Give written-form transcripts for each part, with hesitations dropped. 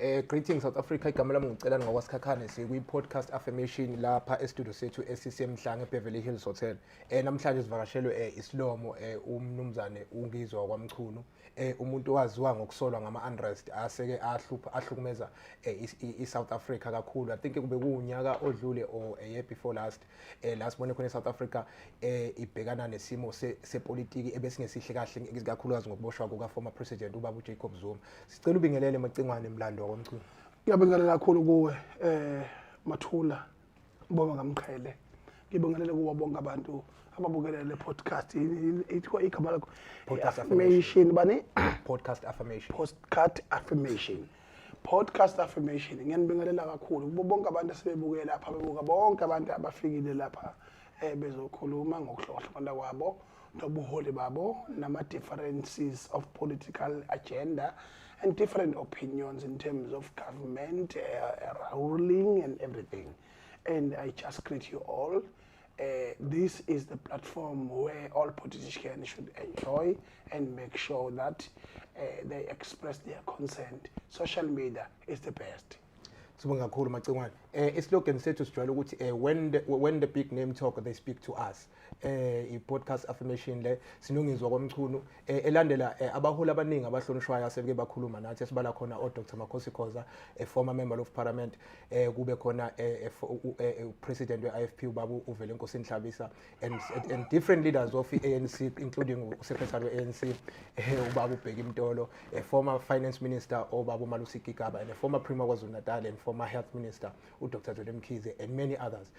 Greetings South Africa, igama lami ngicela ngokwasikhakhane sikwi-podcast Affirmation lapha e-studio sethu esisemhlanga eBeverly Hills Hotel. Namhlanje sivakashelwe isilomo umnumzane Ngizwe kwaMchunu, umuntu owaziwa ngokusolwa ngama-unrest aseke ahlukumeza i-South Africa kakhulu. I think kube kuunyaka odlule or a year before last la sibone khona i-South Africa ibhekana nesimo sepolitiki ebesingesihle kahle ikakhulukazi ngokuboshwa kuka-former president ubaba uJacob Zuma. Sicela ubingelele macingwane emlando kwaMchunu. Ngiyabingelela kakhulu kuwe Mathula Mbonga ngamqhele. Ngibingelele kuwo bonke abantu ababukela le podcast ithiwa igama lakho Affirmation bani Podcast Affirmation. Podcast Affirmation ngiyanibingelela kakhulu kubo bonke abantu asebebukela lapha bebuka bonke abantu abafikile lapha bezokhuluma ngokuhlohlomana kwabo nobuholi babo nama differences of political agenda and different opinions in terms of government, ruling and everything. And I just greet you all. This is the platform where all politicians should enjoy and make sure that they express their consent. Social media is the best. Sibonga kakhulu macingwane. Islogan sethu sijwayele ukuthi when the big name talk they speak to us. I-podcast Affirmation le sinongizwa kwaMchunu elandela abaholi abaningi abahlonishwayo asebeke bakhuluma nathi esibala khona Dr. Makhosi Khoza, a former member of parliament, kube khona president we-IFP ubaba uvele Nkosini Hlabisa and different leaders of ANC including secretary we-ANC ubaba uBheki Mtolo, a former finance minister ubaba uMalusi Gigaba, and a former premier KwaZulu-Natal and former health minister uDr. Ngizwe and many others.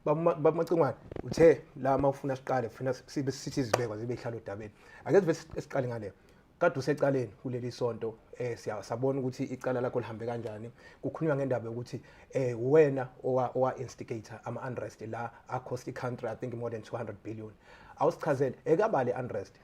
Bamacingwane uthe la mawufuna siqale ufuna sibe sithi zibekwa zibe ihlalo dabeni. Ake sive siqale ngale. Kade usecaleni kuleli sonto siyabona ukuthi icala lakho lihambe kanjani. Kukhulunywa ngendaba ukuthi wena owa instigator ama unrest la across the country, I think more than 200 billion. Awusichazele ekabale unrest.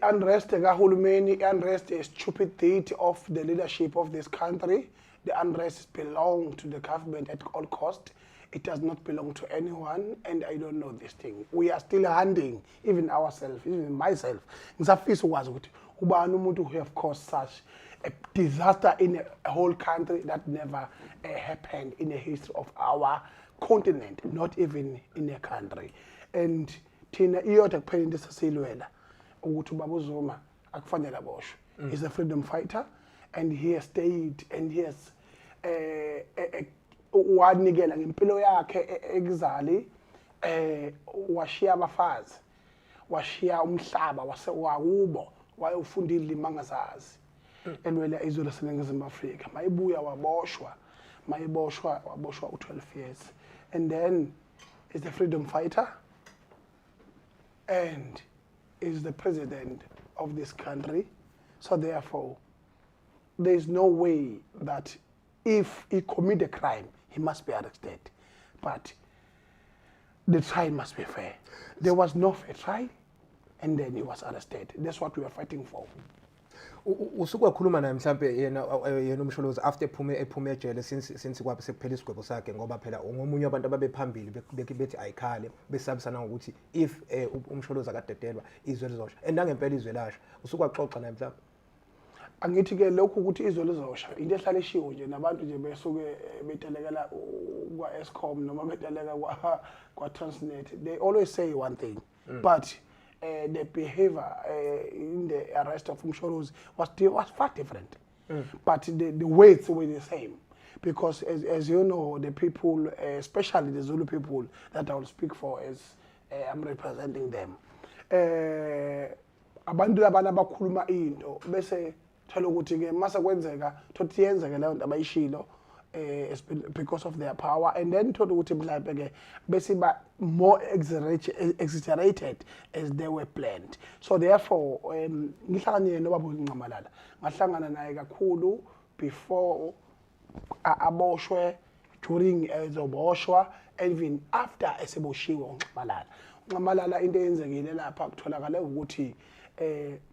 Unrest kahulumeni, unrest is stupid deed of the leadership of this country. The unrest belongs to the government at all cost. It does not belong to anyone, and I don't know this thing. We are still hunting, even ourselves, even myself. Ngizafisa ukwazi ukuthi ubani umuntu who have caused such a disaster in a whole country that never happened in the history of our continent, not even in a country. And thina iyodwa kuphela into esasilwela ukuthi ubaba uZuma akufanele aboshwe. He's a freedom fighter, and he has stayed and he has wanikela ngempilo yakhe ekuzali washiya abafazi, washiya umhlaba wakubo, wayofunda ilimi angazazi elwela izwe laseNingizimu Afrika. Mayibuya waboshwa waboshwa u12 years, and then is the freedom fighter and is the president of this country. So therefore there is no way that if he commit a crime he must be arrested, but the trial must be fair. There was no fair trial, and then he was arrested. That's what we are fighting for. Usuku wakhuluma naye mhlambe yena umsholozi after ephume ejele since kwabe sekuphela isigwebo sakhe ngoba phela ngomunye abantu ababephambili bethi ayikhale besabisana ngokuthi if umsholozi akadedelwa izwe lizosha endangempela izwe lasha. Usuku waxoxa naye mhlambe. Angithi ke lokhu ukuthi izwe lizosha into ehlala eshiwo nje nabantu nje besuke betelekela kwa Eskom noma beteleka kwa Transnet. They always say one thing, but the behavior in the arrest of Mchunu was far different. But the weights were the same, because as you know, the people, especially the Zulu people that I will speak for, as I'm representing them, abantu labana bakhuluma into bese thola ukuthi ke mase kwenzeka thothi yenzeke leyo nto abayishilo because of their power, and then thola ukuthi mhlawumbe ke bese ba more exaggerated as they were planned. So therefore ngihlangane nobaba uNcamalala, ngahlangana naye kakhulu before aboshwe, during ezoboshwa, even after eseboshiwe uNcamalala. uNcamalala into eyenzekile lapha kutholakala ukuthi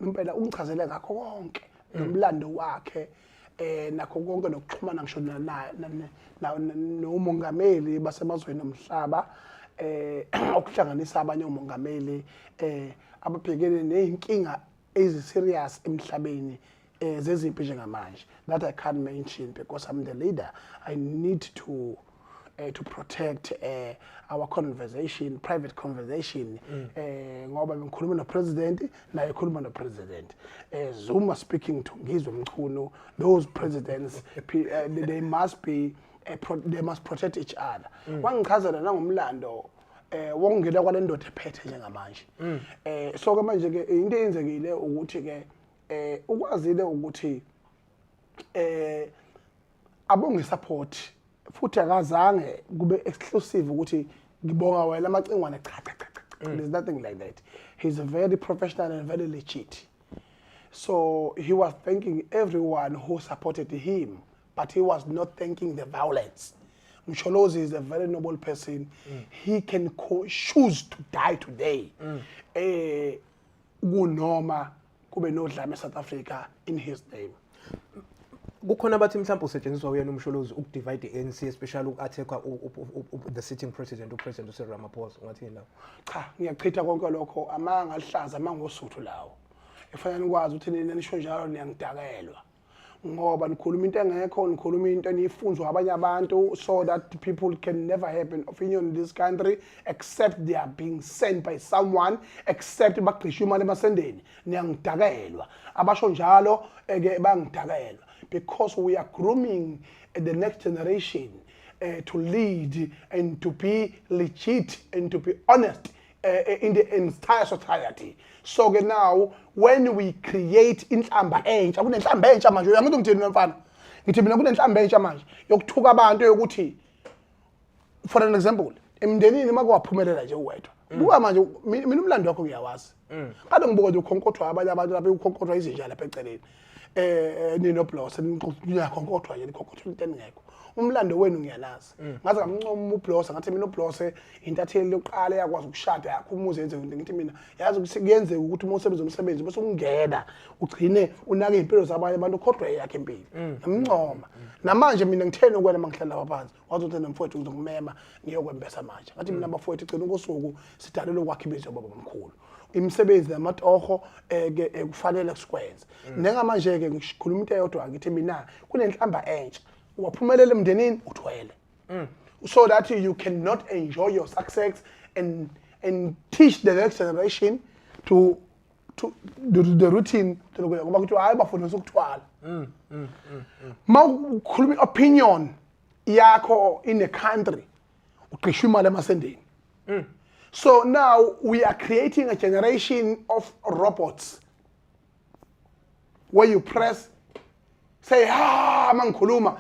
impela umchazele ngakho konke nomlando wakhe nakho konke nokuxhumana ngisho nomongameli basemazweni omhlaba okuhlanganisa abanye omongameli ababhekene nezinkinga ezi serious emhlabeni zeziphi njengamanje that I can't mention because I'm the leader. I need to protect our conversation, private conversation. Ngoba ngikhuluma no-president, naye ekhuluma no-president. Zuma speaking to Ngizwe Mchunu, those presidents, they must protect each other. Wangichazela nangomlando wongena kwale ndoda ephethe njengamanje. So ke manje ke into eyenzekile ukuthi ke ukwazile ukuthi abonge support futhi akazange kube exclusive ukuthi ngibonga wena amacingwane cha. There's nothing like that. He's very professional and very legit. So he was thanking everyone who supported him, but he was not thanking the violence. Mcholozi is a very noble person. He can choose to die today. Kunoma kube nodlame South Africa in his name. Kukhona bathi mhlawumbe usetshenziswa uyena umsholozi ukudivide ANC especially uku-attack the sitting president upresident uCyril Ramaphosa ungathini lawo? Cha, ngiyachitha konke lokho amanga alihlaza amangosuthu lawo. Efanele nikwazi ukuthi nina nisho njalo niyangidakelwa. Ngoba nikhuluma into engekho, nikhuluma into enifunzwa abanye abantu so that people can never have an opinion in this country except they are being sent by someone, except bagqisha imali emasendeni. Niyangidakelwa. Abasho njalo eke bangidakelwa. Because we are grooming the next generation to lead and to be legit and to be honest in the entire society. So now, when we create inhlamba entsha, kunenhlamba entsha manje, uyangithi ngithini mfana? Ngithi mina kunenhlamba entsha manje yokuthuka abantu yokuthi, for an example, emndenini makwaphumelela nje uwedwa. Buka manje mina umlando wakho ngiyawazi. Kade ngibuka nje ukhonkotho abanye abantu lapha ukhonkotho izinja lapha eceleni. Nino plus niyakhonkotho nje nikhonkotho into engekho. Umlando wenu ngiyalazi. Ngaze ngamncoma uBlosa ngathi mina uBlosa intatheli yokuqala yakwazi ukushada yakho umuze yenze into ngithi mina yazi ukuthi kuyenzeka ukuthi uma usebenza umsebenzi bese ungena ugcine unake impilo zabanye abantu kodwa yakhe impilo. Ngamncoma. Namanje mina ngithena ukwena mangihlala lapha phansi. Wazothi nemfowethu ngizongimema ngiyokwembesa manje. Ngathi mina bafowethu icela ngosuku sidalelwe ukwakha ibizo baba omkhulu. Imisebenzi namatoho kufanele sikwenze. Nengamanje ke ngikhuluma into eyodwa ngithi mina kunenhlamba entsha. Waphumelela emndenini uthwele. So that you cannot enjoy your success and teach the next generation to the routine ngoba kuthi hayi bafundisa ukuthwala. Mawukhuluma opinion yakho in a country uqishwa imali emasendeni. So now we are creating a generation of robots where you press say mangikhuluma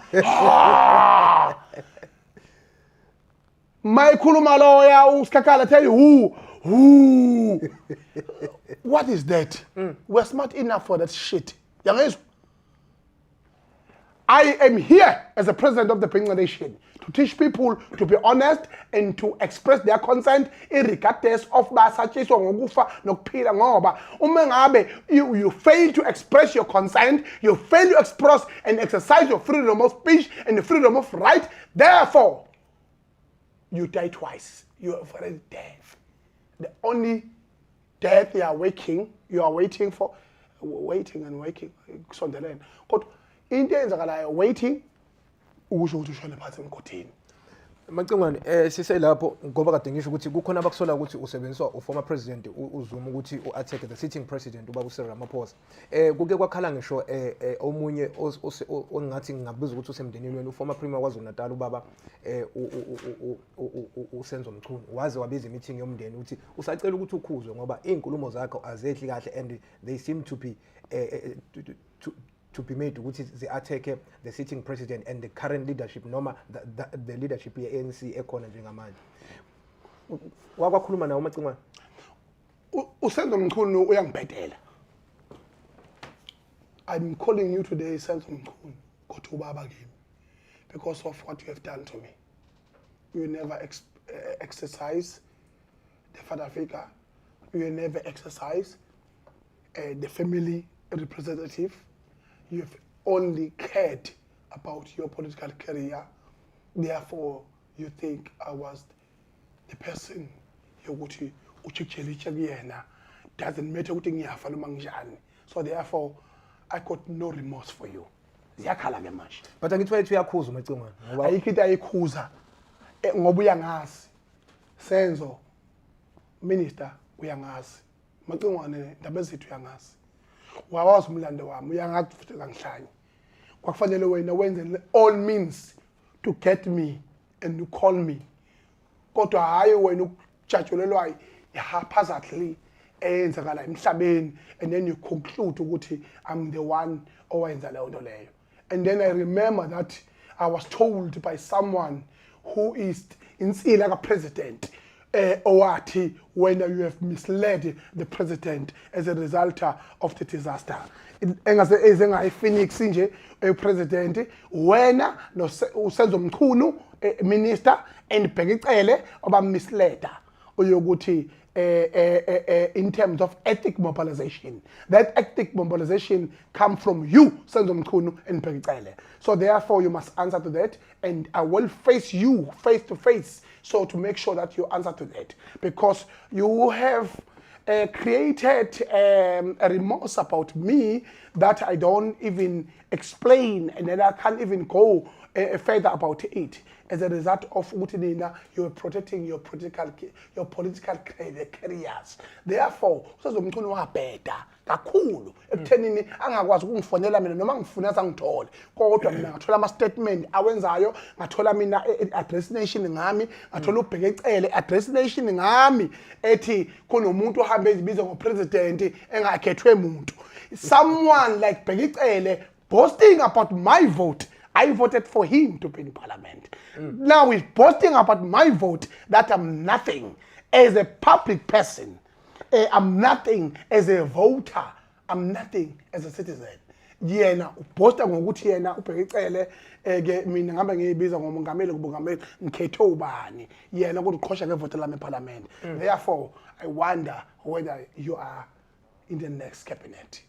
mayikhuluma loya usikakala tell you who what is that? We're smart enough for that shit. Yangizwa? I am here as the president of the Pingwa Nation to teach people to be honest and to express their consent irregardless of basatshizwa ngokufa nokuphila ngoba uma ngabe you fail to express your consent, you fail to express and exercise your freedom of speech and the freedom of right, therefore you die twice. You are already dead. The only death you are waiting for, waiting and waking. Sondelene. Kodwa into eyenzakalayo waiting ukusho ukuthi ushone phansi emgodini. Macingwane siselapho ngoba kade ngisho ukuthi kukhona abakusola ukuthi usebenziswa uformer president uZuma ukuthi uattack the sitting president ubaba uCyril Ramaphosa. Kuke kwakhala ngisho omunye ongathi ngakubiza ukuthi usemndenini wena uformer premier kwaZulu-Natal ubaba uSenzo Mchunu waze wabiza meeting yomndeni ukuthi usacela ukuthi ukhuzwe ngoba izinkulumo zakhe azehli kahle and they seem to be to be made ukuthi they attack the sitting president and the current leadership noma the leadership ye ANC ekhona njengamanje. Wakwakhuluma nawo Macingwane? uSenzo Mchunu uyangibhedela. I'm calling you today Senzo Mchunu ngotubaba kimi because of what you have done to me. You never exercise the father figure. You never exercise the family representative. You've only cared about your political career. Therefore, you think I was the person yokuthi uchikchelicha kuyena. Doesn't matter ukuthi ngiyafa noma njani. So therefore, I got no remorse for you. Ziyakhala ke manje. But angithi wethu uyakhuza umacingwane ngoba Ayikho into ayikhuza ngoba uyangazi. Senzo minister uyangazi. Macingwane ndaba zethu uyangazi. Wawazi umlando wami uyangazi futhi kangihlanye. Kwakufanele wena wenze all means to get me and to call me. Kodwa hayi wena ukujatshulelwa haphazardly eyenzakala emhlabeni and then you conclude ukuthi I'm the one owenza leyo nto leyo. And then I remember that I was told by someone who is insila ka-president owathi when you have misled the president as a result of the disaster. Engase ezengayi-Phoenix nje president wena usenzo Mchunu minister and Bhekicele obamisleda oyokuthi in terms of ethnic mobilization. That ethnic mobilization come from you, Senzo Mchunu and Bhekicele. So therefore you must answer to that, and I will face you face to face, so to make sure that you answer to that. Because you have created a remorse about me that I don't even explain, and then I can't even go further about it. As a result of Utinina, you are protecting your political careers. Therefore, Senzo Mchunu wabheda kakhulu ekuthenini angakwazi ukungifonela mina noma ngifuna sangithole. Kodwa mina ngathola ama statement awenzayo, ngathola mina address nation ngami, ngathola uBhekicele address nation ngami ethi kunomuntu ohambe ezibiza ngopresident engakhethwe umuntu. Someone like Bhekicele boasting about my vote. I voted for him to be in parliament. Now he's boasting about my vote that I'm nothing as a public person. I'm nothing as a voter. I'm nothing as a citizen. Yena uposta ngokuthi yena uBhekicele ke mina ngabe ngiyibiza ngomongameli kubongameli ngikhethe ubani. Yena ukuqhosha ngevote lami eParliament. Therefore, I wonder whether you are in the next cabinet.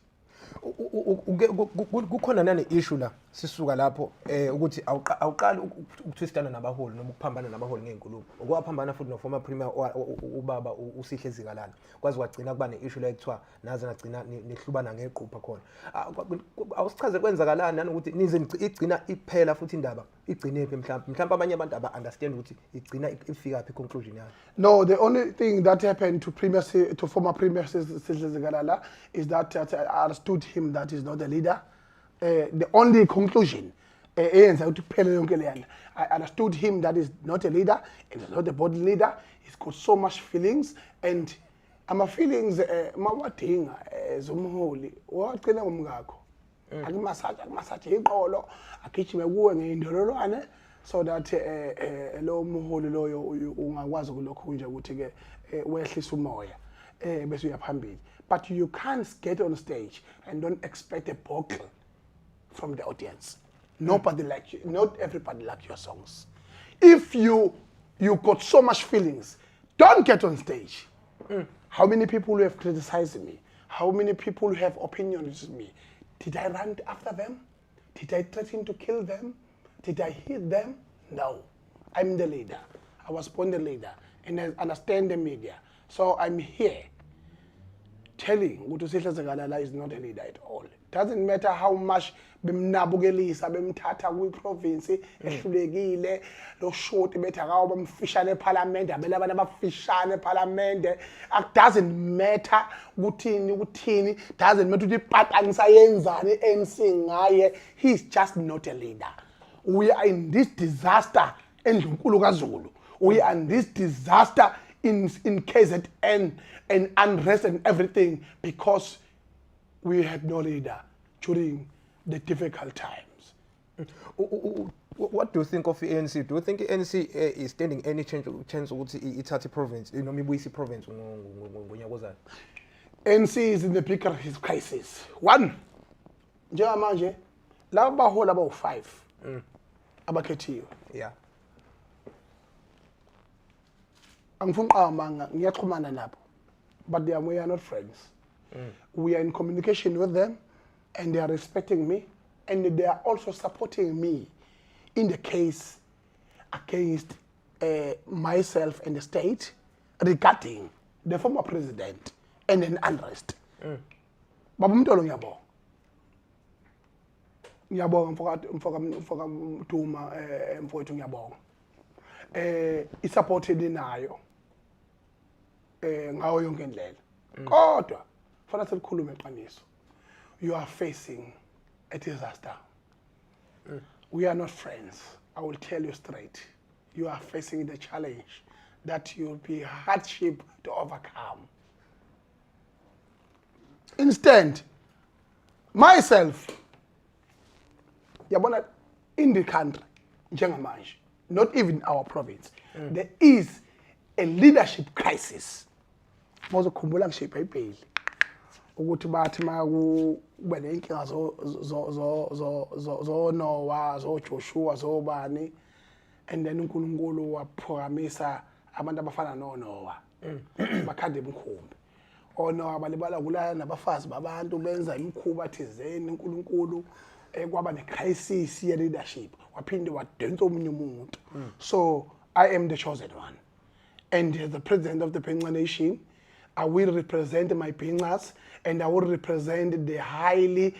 Kukhona nane issue la sisuka lapho ukuthi awuqali ukutwistana nabaholi noma ukuphambana nabaholi ngezinkulumo ukwaphambana futhi no former premier ubaba usihle zikalala kwazi kwagcina kuba ne issue la ekuthiwa naze ngagcina nehlubana ngeqhupha khona awusichaze kwenzakalani nanokuthi nize igcina iphela futhi indaba igcine phi mhlawumbe abanye abantu aba understand ukuthi igcina ifika phi conclusion yayo. No, the only thing that happened to former premier Sihle Zikalala is that I understood him that he's not a leader. The only conclusion I understood him that is not a leader and is not a body leader. He's got so much feelings, and my feelings mawadinga zomholi wagcina ngomngakho akumasaje iqolo agijime kuwe ngeindololwane so that lo mholi loyo ungakwazi kulokho nje ukuthi ke wehlisa umoya bese uyaphambili. But you can't get on stage and don't expect a buckle from the audience. Nobody likes you. Not everybody likes your songs. If you got so much feelings, don't get on stage. How many people have criticized me? How many people have opinions with me? Did I run after them? Did I threaten to kill them? Did I hit them? No. I'm the leader. I was born the leader, and I understand the media. So I'm here telling ukuthi Sihle Zikalala is not a leader at all. Doesn't matter how much bemnabukelisa bemthatha kwi-province ehlulekile lo short bethi akawo bamfishane eParliament abela abantu abafishane eParliament. It doesn't matter ukuthini doesn't matter ukuthi ipatangisa yenzani ANC ngaye. He's just not a leader. We are in this disaster eNdlunkulu kaZulu. We are in this disaster in KZN and unrest and everything because we had no leader during the difficult times. What do you think of the ANC? Do you think the ANC is standing any chance ukuthi ithathe province noma ibuyise province ngonyaka ozayo? ANC is in the bigger crisis. One, njengamanje laba baholi abawu5 abakhethiwe. Yeah. Angifuni uqamba ngiyaxhumana nabo, but we are not friends. We are in communication with them, and they are respecting me, and they are also supporting me in the case against myself and the state regarding the former president and an unrest. Baba Mtolo ngiyabonga. ngiyabonga mfoka Duma mfowethu ngiyabonga isupport elinayo ngawo yonke indlela kodwa fanele sikhulume iqiniso you are facing a disaster we are not friends I will tell you straight you are facing the challenge that you will be hardship to overcome instant myself yabona in the country njengamanje not even our province there is a leadership crisis mozokhumbula ngisho iBhayibheli ukuthi bathi makube nenkinga zo Noah zo Joshua zo bani and then uNkulunkulu waphokamisa abantu abafana noNoah bakhande emkhumbi oNoah balibala kulana nabafazi babantu benza imikhuba thizeni uNkulunkulu kwaba ne crisis ye leadership waphinde wadonsa omunye umuntu so I am the chosen one and as the president of the Bhinqa nation I will represent my Bhinqas and I will represent the highly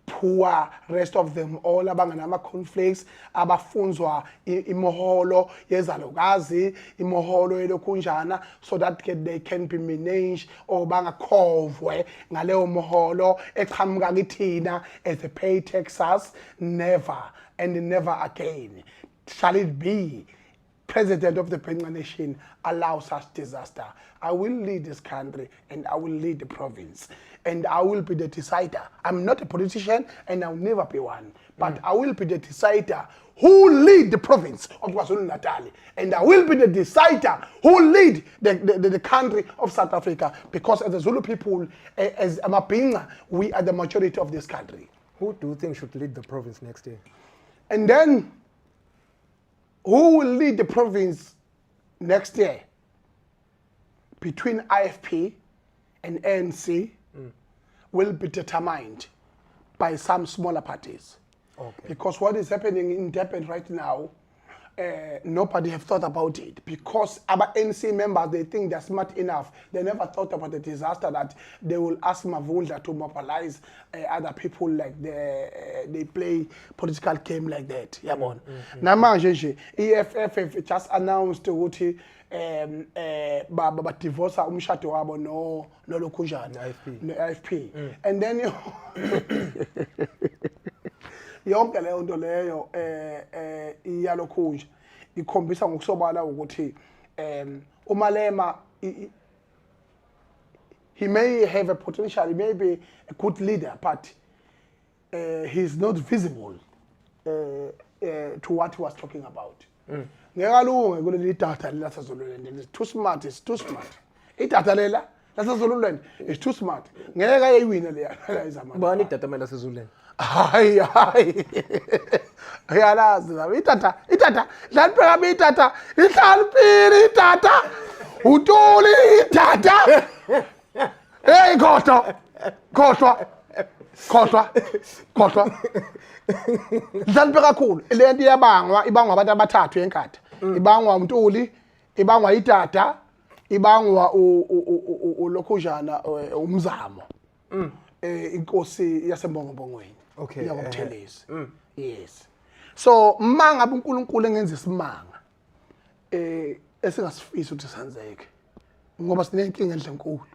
poor rest of them all abanganama conflicts abafunzwa imoholo yezalukazi imoholo yelokunjana so that they can be managed or bangakhovwe ngaleyo moholo eqhamuka kithina as a pay taxes never and never again shall it be president of the Bhinqa nation allow such disaster. I will lead this country and I will lead the province and I will be the decider. I'm not a politician and I will never be one, but I will be the decider who lead the province of KwaZulu-Natal and I will be the decider who lead the country of South Africa because as the Zulu people, as Amabhinqa, we are the majority of this country. Who do you think should lead the province next year? And then who will lead the province next year between IFP and ANC will be determined by some smaller parties. Okay. Because what is happening in Durban right now, nobody have thought about it. Because our ANC members, they think they're smart enough. They never thought about the disaster that they will ask Mavundla to mobilize other people like they play political game like that. Yabon. Namanje EFF just announced ukuthi ba divorce umshado wabo no lokhunjani IFP. And then yonke leyo nto leyo iyalokhunja ikhombisa ngokusobala ukuthi uMalema he may have a potential, he may be a good leader, but he's not visible to what he was talking about. Ngekalunge kuleli data lasezulwini, it's too smart, it's too smart. Idata lela lasezulwini is too smart. Ngeke ayiwina leya izama. Bani idata mela lasezulwini? Hayi ayalazi la itata dlalibheka itata ihlalipiri itata utuli itata hey khohlwa dlalibheka kakhulu le nto ibangwa abantu abathathu enkatha ibangwa uMtuli ibangwa itata ibangwa ulokhujana umzamo inkosi yasembongobongweni. Okay. Yakuthelezi. Yes. So mangabe uNkulunkulu engenza isimanga esingasifisa ukuthi senzeke. Ngoba sinenkinga endlenkulu.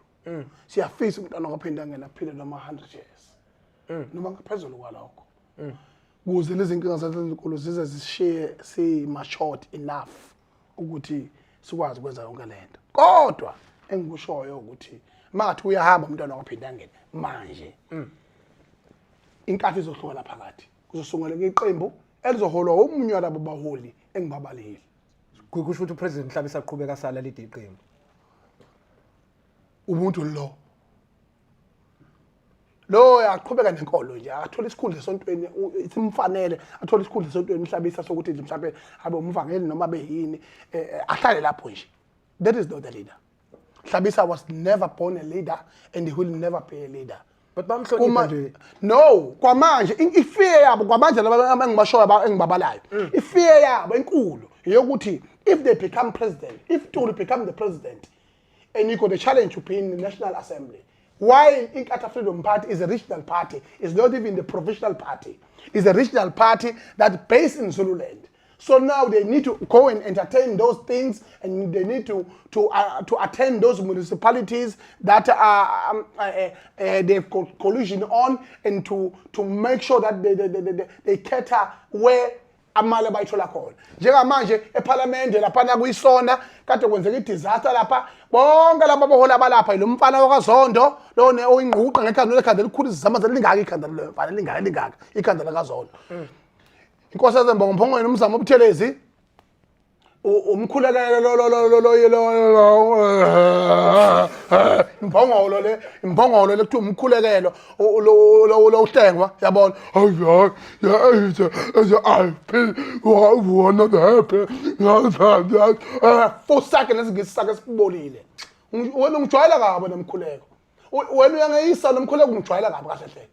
Siyafisa umntwana ngaphinda ngena phile noma 100 years. Noma ngaphezulu kwalokho. Kuze lezi nkinga zasenkulu zize zishiye si matured enough ukuthi sikwazi ukwenza yonke lento. Kodwa engikushoyo ukuthi mangathi uyahamba umntwana ngaphinda ngena manje inkathi izohluka lapha phakathi kuzosunguleka iqembu elizoholwa omunye walabo baholi engibabalile kusho ukuthi upresident Mhlaba isaqhubeka sala lidi iqembu umuntu lo yaqhubeka nenkolo nje athola isikhundla esontweni isimfanele athola isikhundla esontweni Mhlabisa sokuthi mhlawumbe abe umvangeli noma behini ahlale lapho nje. That is not the leader. Mhlabisa was never born a leader and he will never be a leader. But bamhlonipha nje. No, kwamanje ifear yabo kwamanje laba engibashoyo engibabalayo. Ifear yabo enkulu yokuthi if they become president, if to become the president and you got the challenge to be in the National Assembly, While Inkatha Freedom Party is a regional party, it's not even the provincial party. It's a regional party that's based in Zululand. So now they need to go and entertain those things, and they need to attend those municipalities that they've got collusion on, and to make sure that they cater where amale bayithola khona. Njengamanje eParliament lapha kuyisona kade kwenzeka idisaster lapha bonke laba bohola balapha lo mfana wakaZondo lo ne oyingquqa ngekhanda elikhulu izizama zelingaka ikhanda lo mfana lingaka ikhanda lakaZondo. Inkosi yazembongo mphongweni umzamo obuthelezi umkhulekelo imphongolo le kuthiwa umkhulekelo lo uhlengwa yabona for seconds ngisake sibolile wena ungijwayela kabi nomkhuleko wena uyangeyisa nomkhuleko ungijwayela kabi kahle hle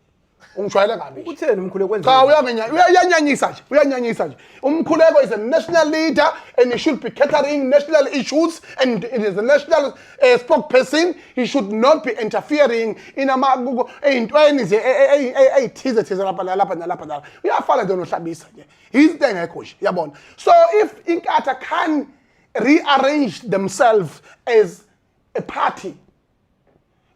ungijwayela kabi utheni umkhuleko kwenza cha uyanyanyisa nje umkhuleko is a national leader and he should be catering national issues, and it is a national spokesperson. He should not be interfering in ey'ntweni nje ey'thize lapha uyafana nje nohlabisa nje izinto engekho nje yabona. So if Inkatha can rearrange themselves as a party,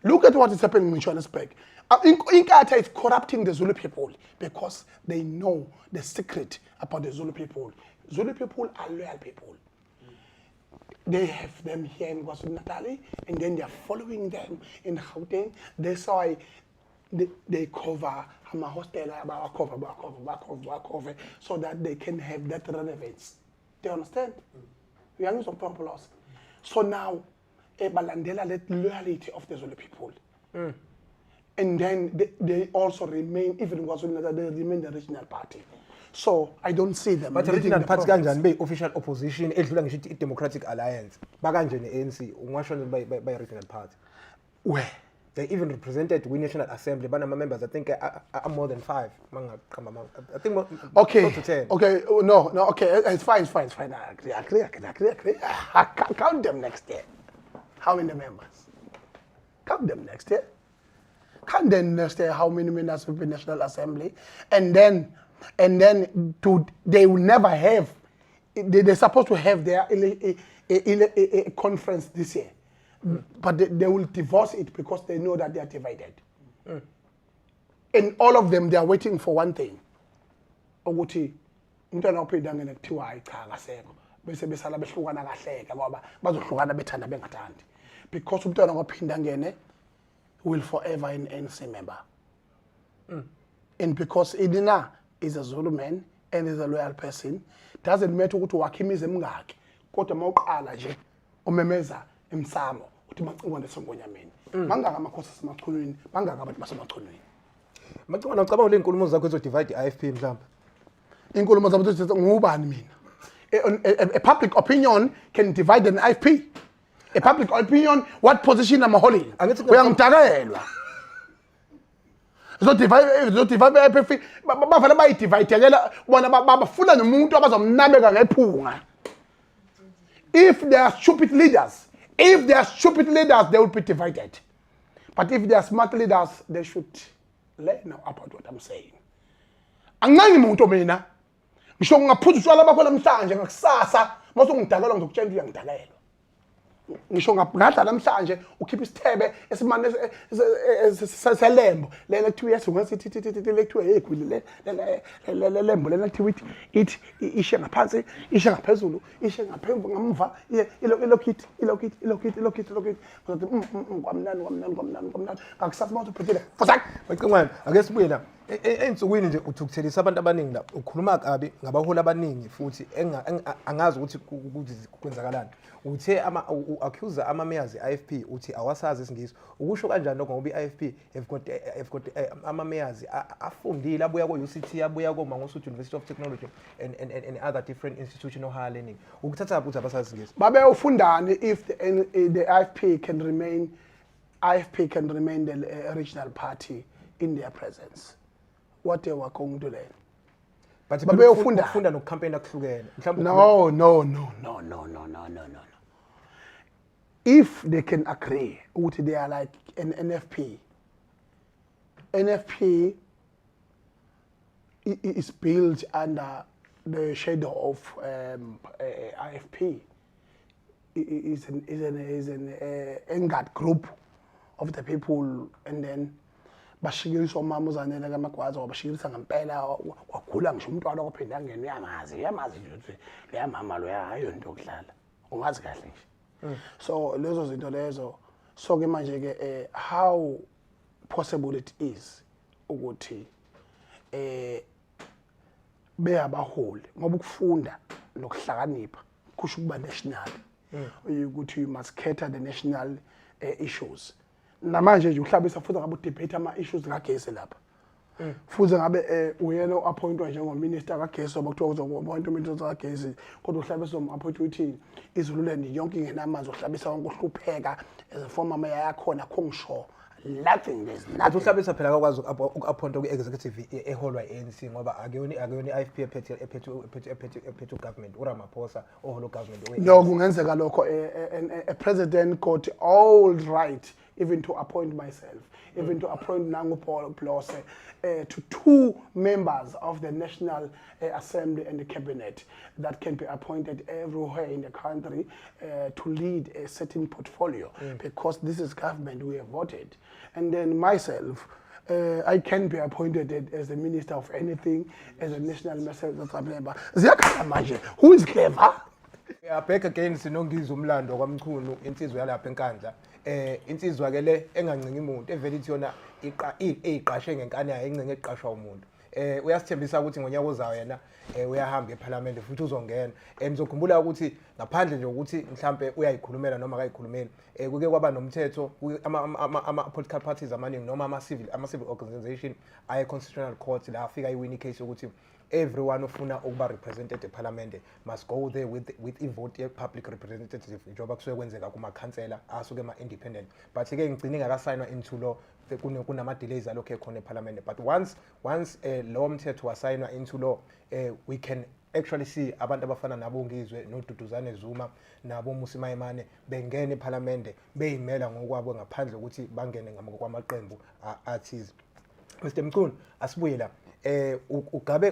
look at what is happening in Johannesburg. Inkatha is corrupting the Zulu people because they know the secret about the Zulu people. Zulu people are loyal people. They have them here in KwaZulu-Natal, and then they are following them in Gauteng. That's why they cover hostel, cover, so that they can have that relevance. Do you understand? We are using purpose. So now, balandela the loyalty of the Zulu people. And then they also remain, even in KwaZulu-Natal, they remain the regional party. So I don't see them. But the regional party kanjani be official opposition edlula ngisho i-Democratic Alliance bakanje ne-ANC ungasho by regional party. Where they even represented we National Assembly banama members I think are more than 5 I think more, okay close to 10. Okay, no okay, it's fine I agree. Count them next year. How many members? Count them next year. Count them next year how many members will be National Assembly, and then they will never have. They're supposed to have their a conference this year, but they will divorce it because they know that they are divided. And all of them, they are waiting for one thing. Ukuthi umntwana ophindanga nekuthiwa hayi cha akasekho bese besala behlukana kahleka ngoba bazohlukana bethanda bengathandi, because umntwana ophinda ngene will forever an ANC member. And because Idina is a Zulu man and is a loyal person, doesn't matter ukuthi wakhimize mngaki, kodwa mawuqala nje umemeza emsamo uthi macingwa nesongonyameni. Mangaka amakhosi asemachunwini, mangaka abantu basemachunwini. Macingwa ucabanga le nkulumo zakho ezo divide i-IFP mhlawumbe. Inkulumo zabo zithi ngubani mina? A public opinion can divide an IFP. A public opinion, what position am I holding? Uyangitakelwa. So divide IFP, bavela bayidivayidekela bona bafuna nomuntu abazomnabeka ngephunga. If they are stupid leaders, they will be divided. But if they are smart leaders, they should learn about what I'm saying. Angani muntu mina, ngisho ngaphuza utshwala bakho namhlanje ngakusasa, mase ungidakela ngizokutshela ukuthi uyangidakela. Ngisho ngadla namhlanje ukhipha isithebe esimane selembo lena kuthiwa yasungasithi lekuthiwa yegwili le lembo lena kuthiwa ithi ishe ngaphansi ishe ngaphezulu ishe ngaphemvu ngamva ilokhithi kwamnani ngakusasa mawuthi uphethile fosaka Macingwane ake sibuye la ensukwini nje uthukuthelisa abantu abaningi la ukhuluma kabi ngabaholi abaningi futhi angazi ukuthi kwenzakalani uthe accuse ama-mayors i-IFP uthi awasazi isingisi ukusho kanjani lokho ngoba i-IFP have got ama-mayors afundile abuya ko-UCT abuya ko-Mangosuthu University of Technology and other different institutional higher learning ukuthatha ukuthi abasazi isingisi babe ufundani if the IFP can remain the regional party in their presence what they were going to learn. But ufunda nokucampaign akuhlukene no if they can agree, they are like an NFP. NFP is built under the shadow of IFP. Is an engard group of the people, and then bashikilisa omama uzanele kaMagwaza wabashikilisa ngempela wakhula ngisho umntwana ophinda angene uyamazi nje ukuthi leya mama lo yayo into yokudlala ungazi kahle nje. So lezo zinto lezo, so ke manje ke how possible it is ukuthi beyabaholi ngoba ukufunda nokuhlakanipha kusho ukuba national, ukuthi you must cater the national issues. Namanje nje uhlabisa futhi ngabe udebate ama-issues kagesi lapha, futhi ngabe uyena o-appointwa njengominister kagesi oba kuthiwa uzoappoint uminister kagesi, kodwa uhlabisa umu-appoint ukuthi izululand yonke ingenamanzi, uhlabisa wonke uhlupheka as a former mayor yakhona khongisho nothing, there's nothing. Uhlabisa phela akwazi uku-appointa kwi-executive eholwa i-ANC ngoba akuyona i-IFP ephethe ugovernment, uRamaphosa oholo government. No, kungenzeka lokho. A president got all right even to appoint myself, even to appoint Nangu Plose to 2 members of the National Assembly and the Cabinet that can be appointed everywhere in the country to lead a certain portfolio, because this is government we have voted. And then myself, I can be appointed as the minister of anything, as a national member. Who is clever? Back again sinongizwe umlando kwaMchunu insizwe yalapha eNkandla. Insizwa ke le engancingi umuntu evela ithi yona iqashe ngenkani yayo encingi eqashwa umuntu. Uyasithembisa ukuthi ngonyaka ozayo yena uyahamba eParliament futhi uzongena. Ngizokhumbula ukuthi ngaphandle nje ukuthi mhlambe uyayikhulumela noma akayikhulumeli, kuke kwaba nomthetho ama political parties amaningi noma ama civil organization aye constitutional court la afika iwin case ukuthi everyone ufuna ukuba represented eParliament must go there with a vote public representative njengoba kusuke kwenzeka kuma councillor asuke ama independent, but ke ngicine ngakasayinwa into law kunama delays alokho ekhona eParliament. But once lo mthetho wasayinwa into law, we can actually see abantu abafana nabo Ngizwe noDuduzane Zuma nabo Musimayimane bengena eParliament beyimela ngokwabo ngaphandle ukuthi bangene kwamaqembu athize. Mr. Mchunu, asibuye la.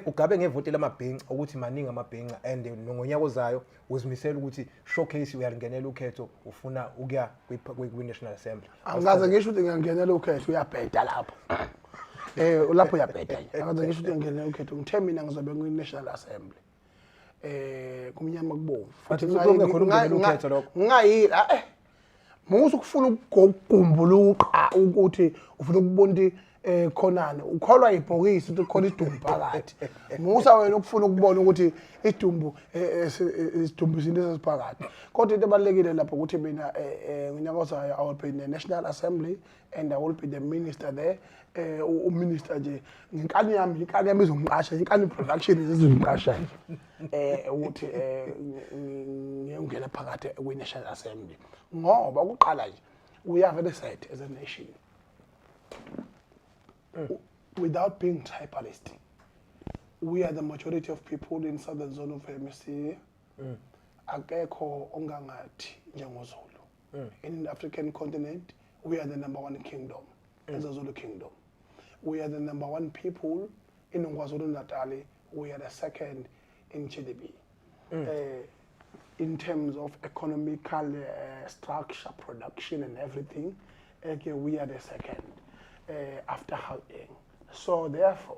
Ugabe ngevoti lamabhenci ukuthi maningi amabhenci, and ngonyaka ozayo uzimisela ukuthi showcase uyalingenela ukhetho ufuna ukuya kwi-National Assembly. Angaze ngisho ukuthi ngiyangenela ukhetho uyabheda lapho. Lapho uyabheda nje. Angaze ngisho ukuthi ngiyangenela ukhetho ngithe mina ngizobe kwi-National Assembly. Kumnyama kubomvu. Futhi ngeke ukhetho lokho. Ngayile musu ukufuna ukugumbuluka ukuthi ufuna ukubona khonana ukholwa ibhokisi ukuthi khona idumbu phakathi. Musa wena ukufuna ukubona ukuthi idumbu isidumbu izinto eziphakathi. Kodwa into ebalekile lapho ukuthi mina ngonyaka ozayo I will be in the National Assembly and I will be the minister there. Uminister nje inkani yami izongiqasha, inkani production izongiqasha ukuthi ngiyongena phakathi kwi-National Assembly ngoba ukuqala nje we are very sad as a nation. Without being tribalist, we are the majority of people in southern zone of MSC. Akekho ongangathi njengoZulu. In the African continent, we are the #1 kingdom as a Zulu kingdom. We are the #1 people in KwaZulu-Natal. We are the second in GDP. In terms of economical structure, production and everything, we are the second. After Gauteng. So therefore,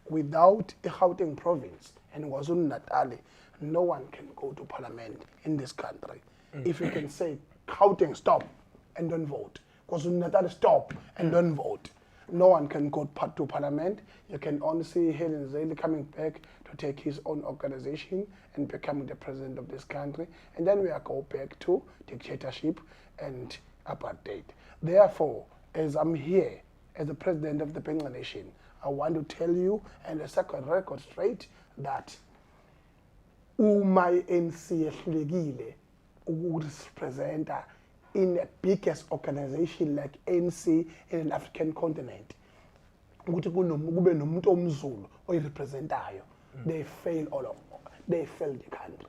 without a Gauteng province and KwaZulu-Natal, no one can go to Parliament in this country. If you can say Gauteng stop and don't vote, KwaZulu-Natal stop and don't vote, no one can go to Parliament. You can only see Helen Zille coming back to take his own organization and becoming the president of this country, and then we are go back to dictatorship and apartheid. Therefore, as I'm here, as the president of the Bengal nation, I want to tell you and set a record straight that my NC would represent in the biggest organization like NC in an African continent. They fail all of them. They fail the country.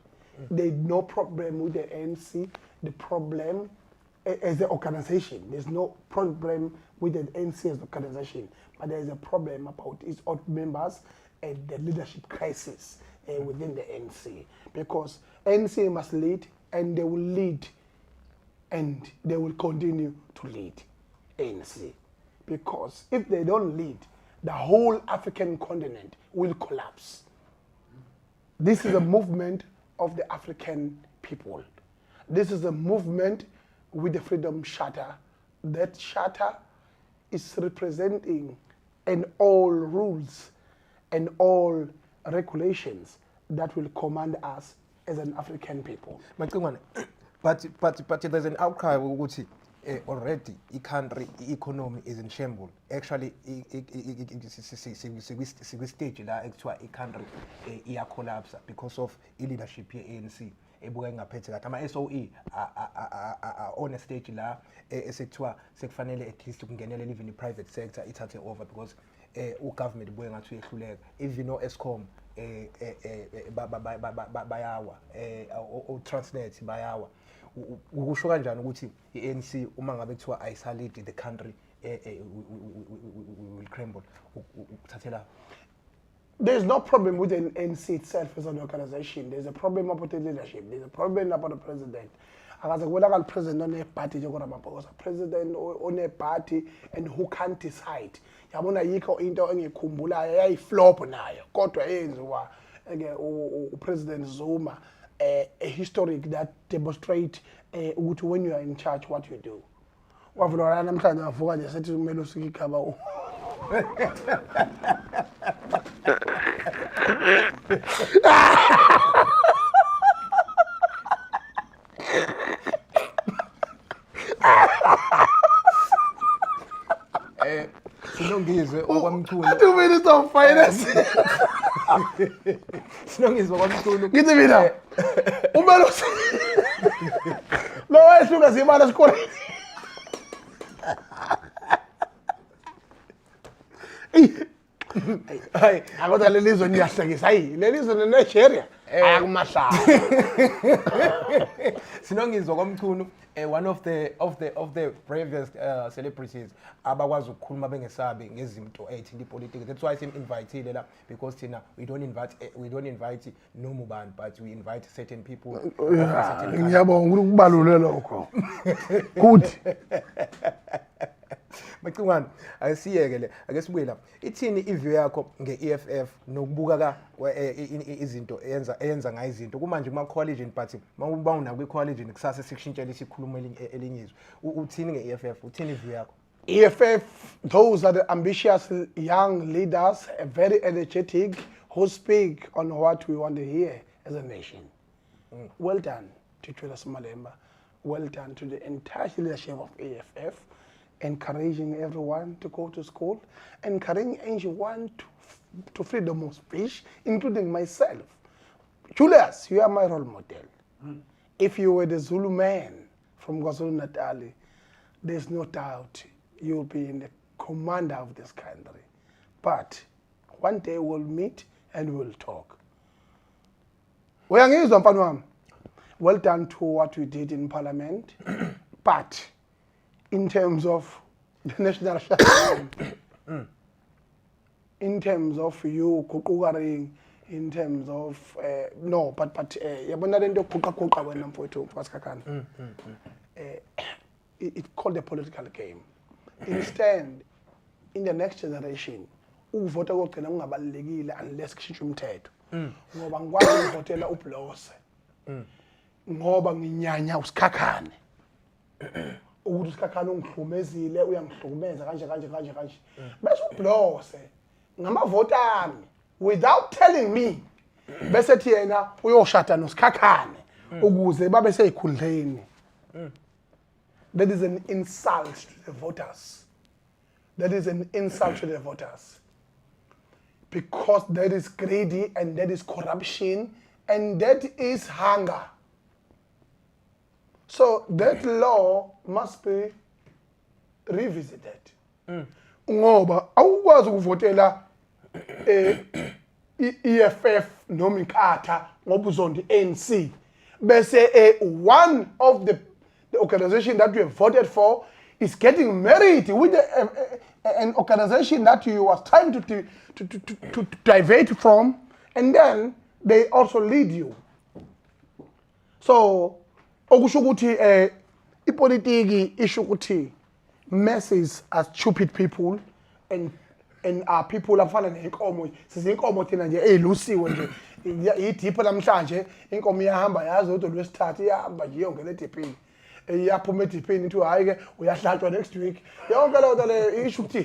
They no problem with the NC. The problem as an organization. There's no problem with the ANC as an organization, but there is a problem about its odd members and the leadership crisis within the ANC. Because ANC must lead, and they will lead, and they will continue to lead ANC. Because if they don't lead, the whole African continent will collapse. This is a movement of the African people. This is a movement with the Freedom Charter. That charter is representing and all rules and all regulations that will command us as an African people. But there's an outcry ukuthi already the country economy is in shambles. Actually, stage la ekuthiwa country iya collapse because of leadership ye ANC ebuka ngaphethe kathi ama SOE on a stage la esekuthiwa sekufanele at least kungenele even the private sector ithathe over because ugovernment buye ngathi uyehluleka even no Eskom bayawa Transnet bayawa. Ukusho kanjani ukuthi iANC uma ngabe kuthiwa ayisalid the country will crumble ukuthathela? There's no problem with the ANC itself as an organization. There's a problem about the leadership. There's a problem about the president. Akaze kubonakala president on a party njengoba Ramaphosa, president on a party and who can't decide. Yabona yikho into engikhumbulayo yayiflop nayo kodwa yenziwa uPresident Zuma a historic that demonstrate when you are in charge what you do. Wavula namhlanje wavuka nje sethi kumele usikigaba Ngizwe okwamthunu 2 minutes of finance. Ngizwe okwamthunu Ngithi mina umelo lo wayehluka zimali esikoleni. Hayi akodwa lelizwe niyahlekisa hayi lelizwe neNigeria ayakumahlala. Ngizwe okwamthunu one of the bravest celebrities abakwazi ukukhuluma bengesabi ngezinto ezithinta ipolitics. That's why I'm invited la because tina we don't invite noma ubani but we invite certain people. Ngiyabonga ukubalule lokho. Good. Machungwane ayisiyeke le ake sibuye la ithini iview yakho ngeEFF nokubuka ka izinto eyenza ngayo izinto kumanje kuma coalition but mawuba una kwi coalition kusasa sikushintshela isikhulumo elinyizwe uthini ngeEFF uthini iview yakho? EFF, those are the ambitious young leaders, very energetic, who speak on what we want to hear as a nation. Well done to Julius Malemba. Well done to the entire leadership of EFF, encouraging everyone to go to school, encouraging anyone to freedom of speech, including myself. Julius, you are my role model. If you were the Zulu man from KwaZulu-Natal, there's no doubt you'll be in the commander of this country. But one day we'll meet and we'll talk. Uyangizwa mfana wami? Well done to what we did in Parliament. But in terms of the national in terms of you kuqukaring, in terms of no, but yabona lento kuquqa wena mfowethu Pasikakhana. It's called a political game. Instead, in the next generation, uvota kokugcina kungabalekile unless kushintshe umthetho. Ngoba ngikwazi ukuvotela uBlose. Ngoba nginyanya uSikhakhane. Ukuthi uSikhakhane ungihlumezile, uyangihlukumeza kanje. Bese uBlose ngamavoti ami without telling me. Bese thi yena uyoshada noSikhakhane ukuze babe seyikhundleni. That is an insult to the voters. That is an insult to the voters. Because that is greedy and that is corruption and that is hunger. So that law must be revisited. Ngoba awukwazi ukuvotela EFF noma inkatha ngoba uzonda ANC bese one of the the organization that you have voted for is getting married with an organization that you was trying to divert from, and then they also lead you. So, okusho ukuthi ipolitiki isho ukuthi masses are stupid people and are people afana nenkomo. Sizinkomo thina nje ezilusiwe nje. Idipho namhlanje inkomo iyahamba yazi kodwa lwesithathu iyahamba nje iyongena ediphini. Iyaphuma ediphini ithi hayi ke uyahlatshwa next week. Yonke leyo nto le isho ukuthi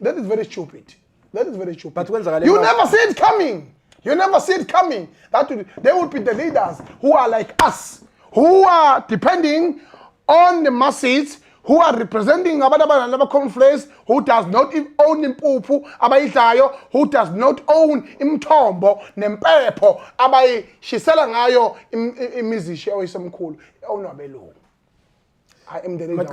that is very stupid. That is very stupid. But you never see it coming. You never see it coming. They will be the leaders who are like us, who are depending on the masses, who are representing abantu cornflakes, who does not own impuphu abayidlayo, who does not own imthombo nempepho abayishisela ngayo imizisho oyisemkhulu onwabelungu. I am the leader.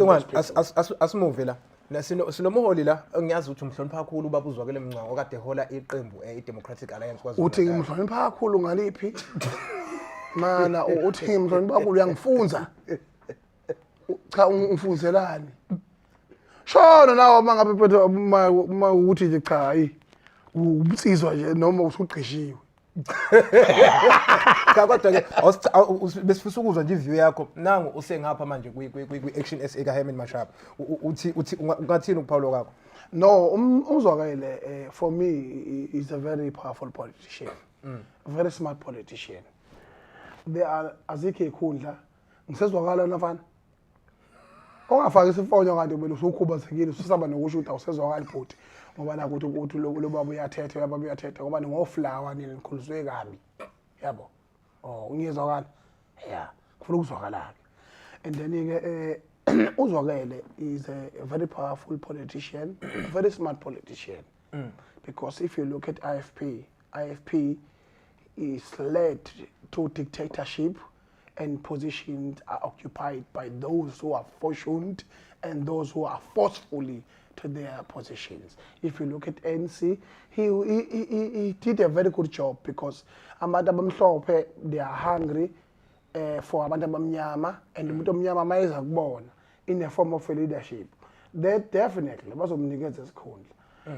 Asimove la. Sinomuholi la ngiyazi ukuthi umhlonipha kakhulu ubaba uzwakele Mncwango okade hola iqembu iDemocratic Alliance kwaZulu. Uthi ngimhlonipha kakhulu ngaliphi? Mana uthi ngimhlonipha kakhulu uyangifunza. Cha ungifunzelani? Shona nawo mangabe phethe uma ukuthi nje cha hayi ubusizwa nje noma usugqishiwe. Kodwa ke besifisa ukuzwa nje iview yakho nangu usengapha manje kwi-Action SA kaHerman Mashaba uthi ungathini ukuphawula kwakho? No, umzwakele for me is a very powerful politician, a very smart politician. There are azikho ikhundla ngisezwakala nafana ongafaki isifonyo kanti kumele usukhubazekile usaba nokusho ukuthi awusezwakali futhi ngoba la ukuthi lo baba uyathetha uyababa uyathetha ngoba ngoflower nini nikhuliswe kabi yabo ungiyezwakala yeah kufuna ukuzwakala and then ke uzwakele is a very powerful politician, a very smart politician, because if you look at IFP is led to dictatorship and positions are occupied by those who are fortunate and those who are forcefully to their positions. If you look at NC, he did a very good job because abantu abamhlophe they are hungry for abantu abamnyama, and umuntu omnyama mayeza kubona in a form of a leadership. They definitely bazomnikeza isikhundla.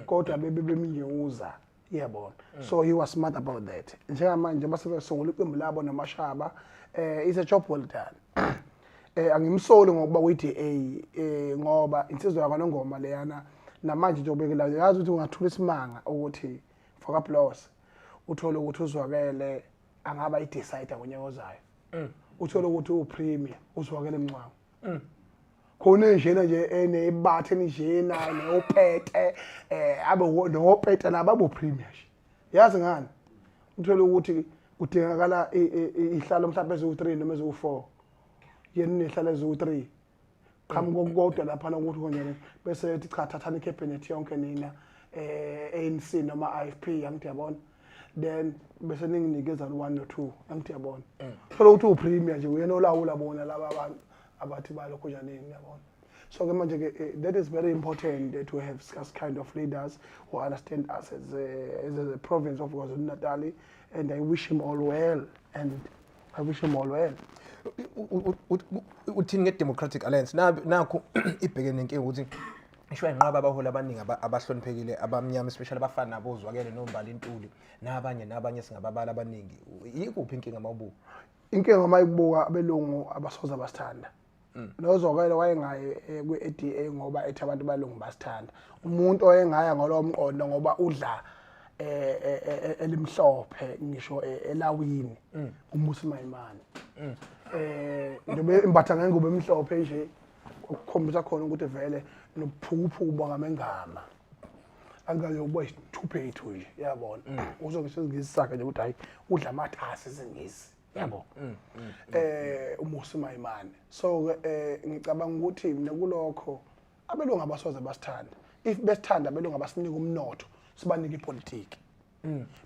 Kodwa bebeminyuza yabona. So he was smart about that. Njengamanje basebesungula iqembu labo naMashaba, it's a job well done. Angimsoli ngokuba uyithi ngoba insizwa yakwaNongoma leyana namanje nje ubekela yazi ukuthi ungathula isimanga ukuthi for applause uthole ukuthi uzwakele angaba idecide ngonyaka ozayo. Uthole ukuthi upremier uzwakele Mncwango. Khona njena nje enebathe njena neopete abe nopete nababo premier. Yazi ngani? Uthole ukuthi kudingakala ihlalo mhlawumbe ezu3 noma ezu4. Yena nehlala ezu3. Qhamuka kodwa lapha ukuthi konjani bese ethi cha thathani icabinet yonke nina ANC noma IFP yangithi yabona. Then bese ninginikeza 1 no 2 yangithi yabona. Thola ukuthi upremier nje uyena olawula bona laba abantu abathi balokho njanini yabona. So that is very important to have such kind of leaders who understand us as a province of KwaZulu-Natal, and I wish him all well, and I wish him all well. Uthini ngeDemocratic Alliance nakho ibhekene nenkinga ukuthi ishwa inqaba abahola abaningi abahloniphekile abamnyama especially abafana nabo uzwakele nombali intuli nabanye singababala abaningi ikuphi inkinga mawubuka? Inkinga mayibuka abelungu abasoza basithanda. Nozwakele wayengaye kwi-ADA ngoba ethi abantu balungu basithanda. Umuntu oyengaya ngalo mqondo ngoba udla elimhlophe ngisho elawini umusi mayimani. Ndobe imbatha ngengubo emhlophe nje ukukhombisa khona ukuthi vele nophuphuba ngamengama. Angaze uba isithuphethu nje yabona. Uzokisho ngisisaka nje ukuthi hayi udla amathasi singisi. Yabo umusi mayimani. So ngicabanga ukuthi mina kulokho abelungu abasoze basithanda. If besithanda abelungu abasinika umnotho sibanike ipolitiki.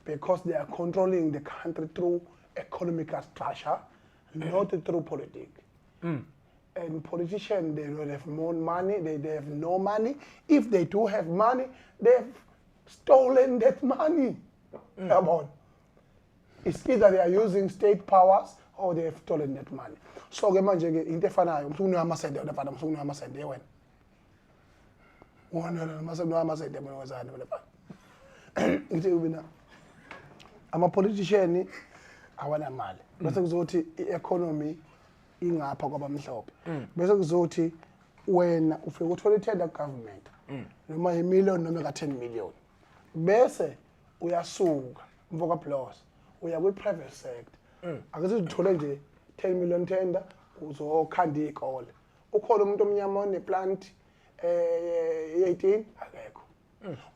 Because they are controlling the country through economic structure, not through politics. And politicians, they don't have more money, they have no money. If they do have money, they've stolen that money. Come on. It's either they are using state powers oh they have stolen that money. So ke manje ke into efanayo umsuku amasende lapha umsuku amasende wena. Wona amasende amasende mina wazani lapha. Ngithi ubina ama politician awana mali. Bese kuzothi i-economy ingapha kwabamhlophe. Bese kuzothi wena ufike uthola i-tender government noma i-million noma ka 10 million. Bese uyasuka mvoka plus uya kwi-private sector. Akuthi uthole nje 10 million tender uzokhanda ikole. Ukhona umuntu omnyama oneplant 18 akekho.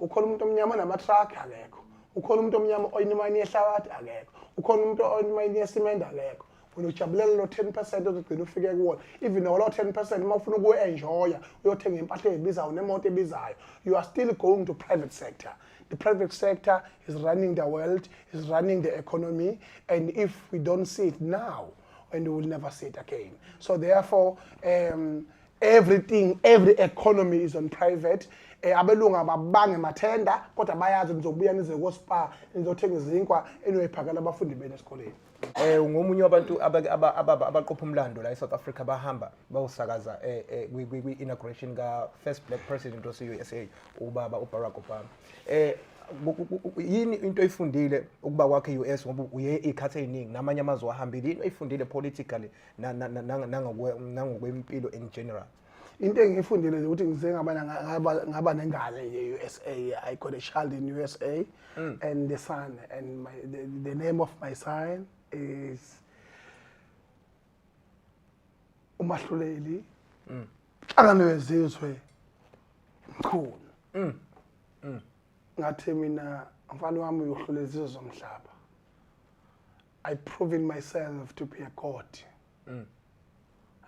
Ukhona umuntu omnyama onama-truck akekho. Ukhona umuntu omnyama oyinemali yehlabathi akekho. Ukhona umuntu oyinemali yesimende akekho. Wena ujabulela lo 10% ozogcina ufike kuwona. Even lo 10% uma ufuna ukuenjoya uyothenga impahla ezibizayo nemoto ebizayo. You are still going to private sector. The private sector is running the world, is running the economy, and if we don't see it now, and we will never see it again. So therefore, everything, every economy is on private. Abelunga babange mathenda kodwa bayazi nizobuya nize koSpa nizothenga izinkwa eniyoyiphakela abafundi bene esikoleni. Ngomunye wabantu abaqopha umlando la eSouth Africa bahamba bawusakaza kwi inauguration ka first black president of USA ubaba uBarack Obama. Yini into oyifundile ukuba kwakhe US ngoba uye ikhathe eziningi namanye amazwe ahambile yini oyifundile politically nangokwempilo in general? Into engiyifundile ukuthi ngize ngaba nengane ye-USA. I got a child in USA and the son, and the name of my son is uMahluleli Ngizwe Mchunu. Ngathi mina mfana wami uyohlula izizwe zomhlaba. I proven myself to be a god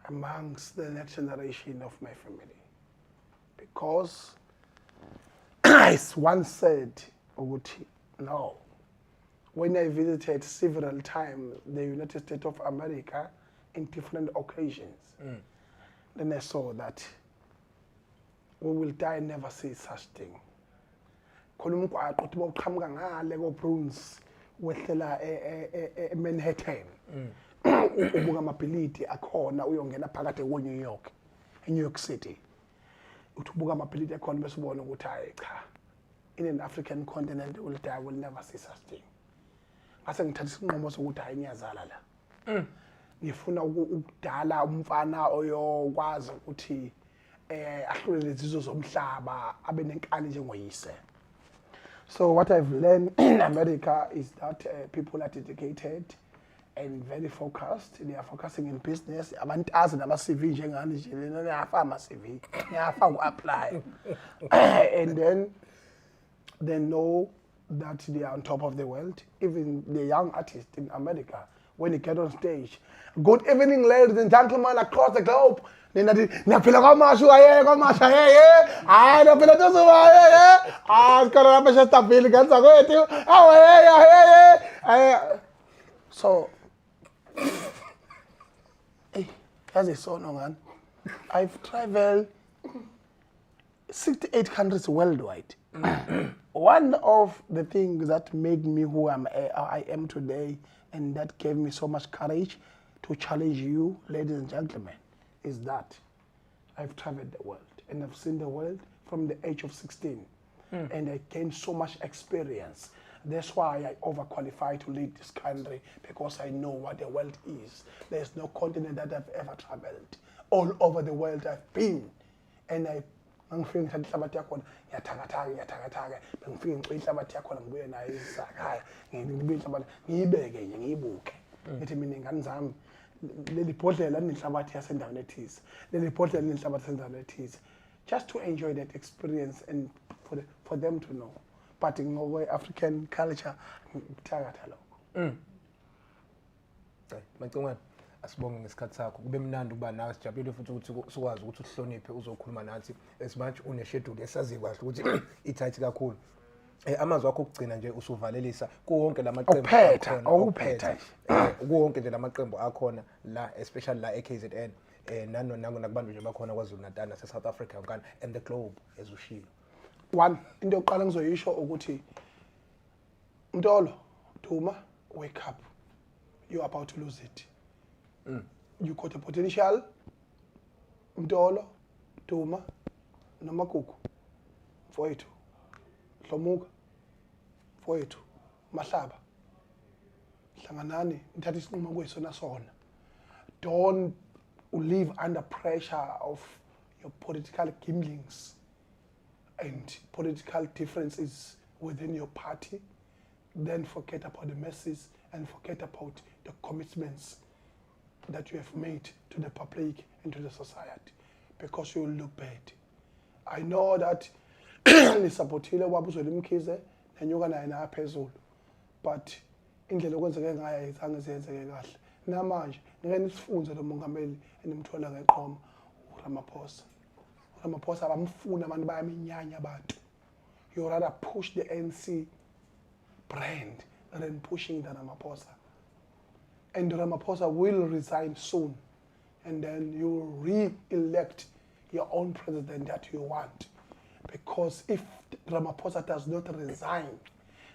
amongst the next generation of my family, because I once said, no, when I visited several times the United States of America in different occasions, then I saw that we will die and never see such thing. Bruins wehlela Manhattan. Ubuka amabhilidi akhona uyongena phakathi eNew York, eNew York City. Ubuka amabhilidi akhona bese ubona ukuthi hayi cha, in an African continent will die, will never see such thing. Ngase ngithatha isinqumo sokuthi hayi ngiyazala la. Ngifuna ukudala umfana oyokwazi ukuthi ahlule lezizwe zomhlaba abe nenkani njengoyise. So what I've learned in America is that people are dedicated and very focused. They are focusing in business. Abantazi nama-CV njengani nje niyafaka ama-CV, niyafaka uku-apply. And then they know that they are on top of the world. Even the young artists in America, when they get on stage, good evening ladies and gentlemen across the globe. Naphila kwamashu aye kwamasha aye hayi naphila tozuba sikora lapha shastafili kanza kwethu aye. So as a son ngani, I've traveled 68 countries worldwide. One of the things that made me who I am today, and that gave me so much courage to challenge you, ladies and gentlemen, is that I've traveled the world and I've seen the world from the age of 16, and I gained so much experience. That's why I overqualify to lead this country, because I know what the world is. There's no continent that I've ever traveled. All over the world I've been, and ngifike ngithatha ihlabathi yakhona ngiyathakathaka bengifike ngicela ihlabathi yakhona ngibuye nayo ezakhaya ngibe ihlabathi ngiyibeke nje ngiyibuke ngithi mina ingane zami leli bhodlela linehlabathi yasendaweni ethize, leli bhodlela linehlabathi yasendaweni ethize, just to enjoy that experience and for them to know. But ngokwe-African culture ngikuthakatha lokho. Mchunu, asibonge ngesikhathi sakho. Kube mnandi ukuba nawe, sijabulile futhi ukuthi ukwazi ukuthi uhloniphe uzokhuluma nathi esimanje une-schedule esazi kahle ukuthi ithayithi kakhulu. Amazwi akho okugcina nje usuvalelisa kuwonke lamaqembu akhona okuphetha kuwonke nje lamaqembu akhona la, especially la eKZN nakubantu nje bakhona kwaZulu Natal nase South Africa ngani and the globe ezushilo. One, into yokuqala ngizoyisho ukuthi Mtolo, Duma, wake up. You're about to lose it. You got a potential, Mdolo, Duma, Namakuku, for it. Lomuga, for it. Mahlaba. Hlanganani, that is no more sona. Don't live under pressure of your political gimblings and political differences within your party. Then forget about the messes and forget about the commitments that you have made to the public and to the society, because you will look bad. I know that nisapotile wabuzwe Mkhize nenyuka naye na phezulu, but indlela okwenzeke ngayo ayizange ziyenzeke kahle. Namanje ngeke nisifunze lo mongameli enimthola ngeqhoma uRamaphosa. uRamaphosa abamfuna abantu bayaminyanya abantu. You rather push the ANC brand than pushing the Ramaphosa. And Ramaphosa will resign soon, and then you will re-elect your own president that you want. Because if Ramaphosa does not resign,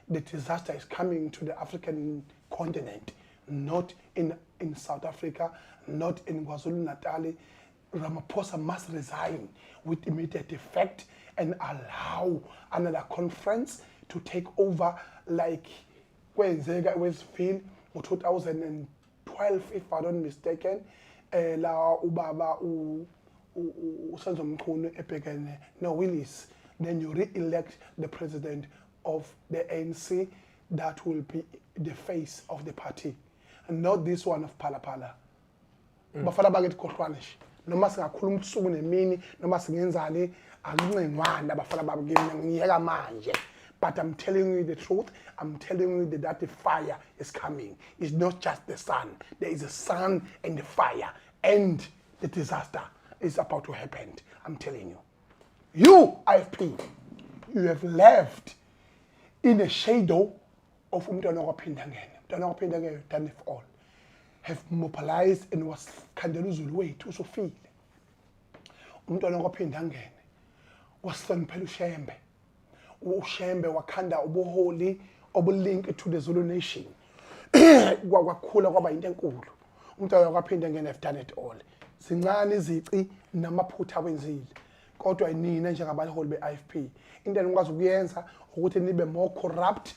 the disaster is coming to the African continent, not in South Africa, not in KwaZulu-Natal. Ramaphosa must resign with immediate effect and allow another conference to take over, like kwenzeka Westville in 2012, if I'm not mistaken. La ubaba Mchunu ebhekene no Willis. Then you re-elect the president of the ANC that will be the face of the party, and not this one of Phala. Bafana bakithi khohlwanish noma singakhuluma ubusuku nemini noma singenzani akuncenwane abafana babukini ngiyeka manje. But I'm telling you the truth. I'm telling you that the fire is coming. It's not just the sun. There is a sun and the fire, and the disaster is about to happen. I'm telling you. You, IFP, you have left in the shadow of Umntwana kaPhindangene. Umntwana kaPhindangene done it all. Have mobilized and was Kandeluzulu wethu usufile. Umntwana kaPhindangene wahloniphela uShembe. uShembe wakhanda ubuholi obulink to the Zulu nation. Kwakhula kwaba into enkulu. Umntwana kaPhindangene have done it all. Zincane izici namaphutha wenzile. Kodwa nina njengabaholi beIFP into enikwazi ukuyenza ukuthi nibe more corrupt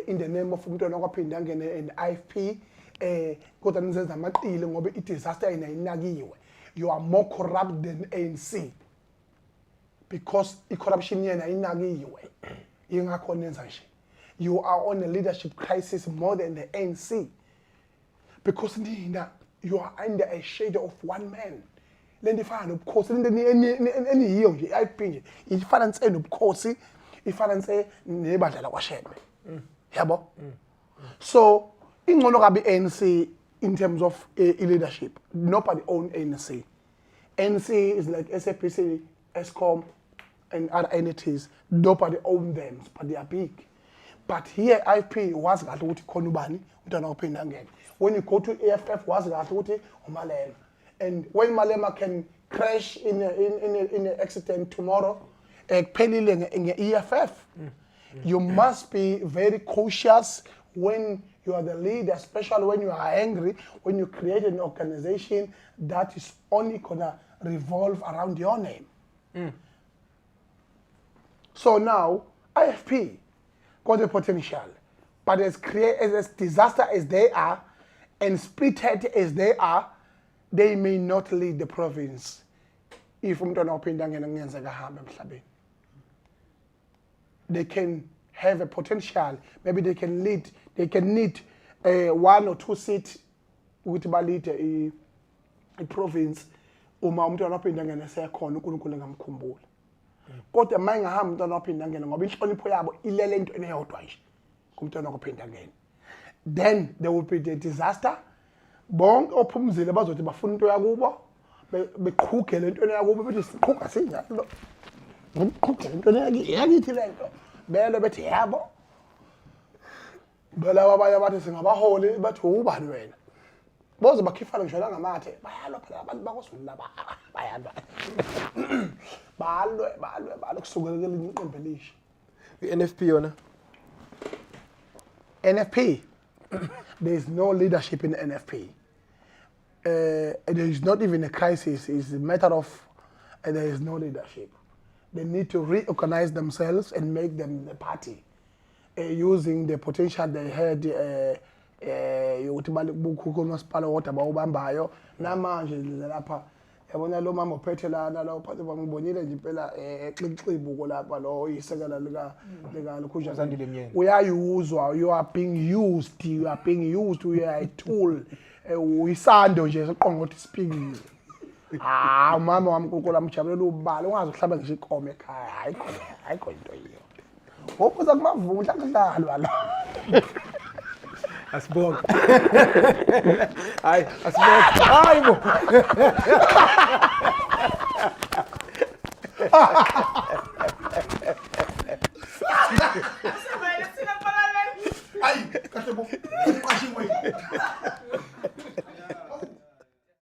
in the name of umntwana kaPhindangene and IFP kodwa nizenza amaqile ngoba i-disaster ayinayinakiwe. You are more corrupt than ANC. Because corruption yena inakiwe. Ingakho nenza nje. You are on a leadership crisis more than the ANC. Because nina, you are under a shadow of one man. Lento ifana nobukhosi, lento eniyiyo nje IFP nje. Ifana nse nobukhosi, ifana nse nebandla lakwaShembe. Yabo? So, ingcono kabi ANC in terms of leadership. Nobody own ANC. ANC is like SAPC, ESCOM, and other entities. Nobody own them, but they are big. But here IFP was got ukuthi khona ubani umntwana kaPhindangene. When you go to AFF was got ukuthi uMalema. And when Malema can crash in an accident tomorrow, kuphelile nge-EFF. You must be very cautious when you are the leader, especially when you are angry, when you create an organization that is only gonna revolve around your name. So now, IFP got the potential, but as disaster as they are, and splitted as they are, they may not lead the province if umntwana kaPhindangene kungenzeka ahambe emhlabeni. They can have a potential. Maybe they can lead. They can need 1 or 2 seats with balite a province. Uma umntwana kaPhindangene esekhona uNkulunkulu engamkhumbula. Kodwa mayingahamba umntwana kaPhindangene ngoba inhlonipho yabo ilele into eyodwa nje kumntwana kaPhindangene. Then there will be the disaster. Bonke ophumzile bazothi bafuna into yakubo beqhugele into yakubo bethi siqhuga sinjalo. Ngikuqhugele into yakithi lento. Belo bethi yabo. Bela abanye abathi singabaholi bathi ubani wena. Boze bakhifana ngisho langamathe bayalwa phela abantu bakosulu laba bayalwa. Balwe kusukela kelinye iqembu elisha. I-NFP yona. NFP. There is no leadership in the NFP. there is not even a crisis. It's a matter of there is no leadership. They need to reorganize themselves and make them the party using the potential they had. Ukuthi balikukhulu umasipala kodwa bawubambayo namanje lapha yabona lo mama ophethe lana lo phathe bangibonile nje impela exixxibuko lapha lo isekela lika lukhunja uyayuzwa, you are being used, you are a tool, uyisando nje siqonga ukuthi sipikile. Mama wami uNkulunkulu amjabulela ubala ungaze uhlaba ngisho ikomo ekhaya, hayikho into yiyo ngokuza kumavundla kudlalwa la. Asibonge. Hayi, asibonge. Hayi bo.